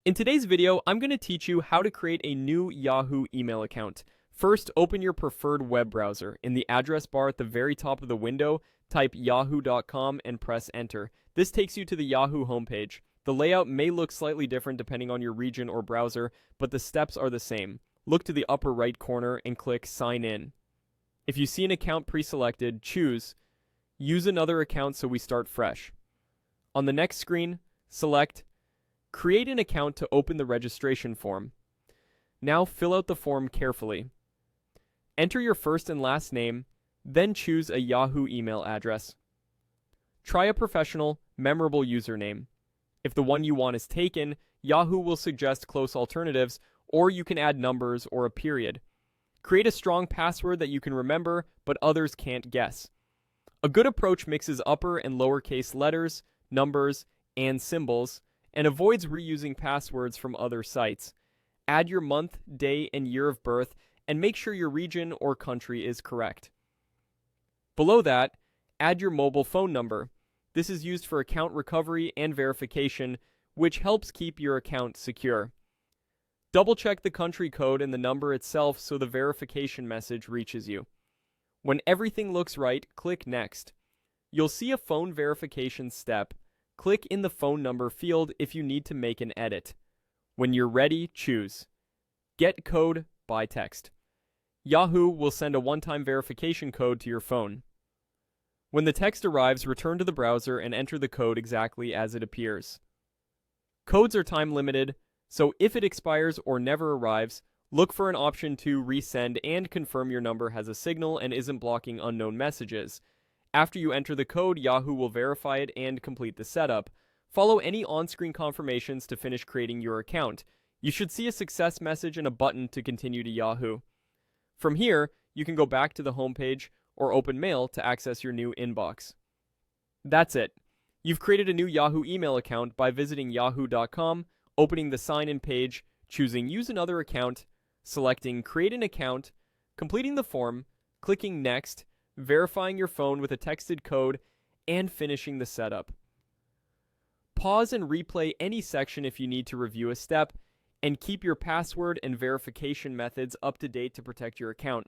In today's video, I'm going to teach you how to create a new Yahoo email account. First, open your preferred web browser. In the address bar at the very top of the window, type yahoo.com and press enter. This takes you to the Yahoo homepage. The layout may look slightly different depending on your region or browser, but the steps are the same. Look to the upper right corner and click Sign In. If you see an account pre-selected, choose Use another account so we start fresh. On the next screen, select Create an account to open the registration form. Now fill out the form carefully. Enter your first and last name, then choose a Yahoo email address. Try a professional, memorable username. If the one you want is taken, Yahoo will suggest close alternatives, or you can add numbers or a period. Create a strong password that you can remember, but others can't guess. A good approach mixes upper and lowercase letters, numbers, and symbols, and avoids reusing passwords from other sites. Add your month, day, and year of birth, and make sure your region or country is correct. Below that, add your mobile phone number. This is used for account recovery and verification, which helps keep your account secure. Double-check the country code and the number itself so the verification message reaches you. When everything looks right, click Next. You'll see a phone verification step. Click in the phone number field if you need to make an edit. When you're ready, choose Get Code by Text. Yahoo will send a one-time verification code to your phone. When the text arrives, return to the browser and enter the code exactly as it appears. Codes are time-limited, so if it expires or never arrives, look for an option to resend and confirm your number has a signal and isn't blocking unknown messages. After you enter the code, Yahoo will verify it and complete the setup. Follow any on-screen confirmations to finish creating your account. You should see a success message and a button to continue to Yahoo. From here, you can go back to the homepage or open Mail to access your new inbox. That's it. You've created a new Yahoo email account by visiting yahoo.com, opening the sign-in page, choosing Use Another Account, selecting Create an Account, completing the form, clicking Next, verifying your phone with a texted code, and finishing the setup. Pause and replay any section if you need to review a step, and keep your password and verification methods up to date to protect your account.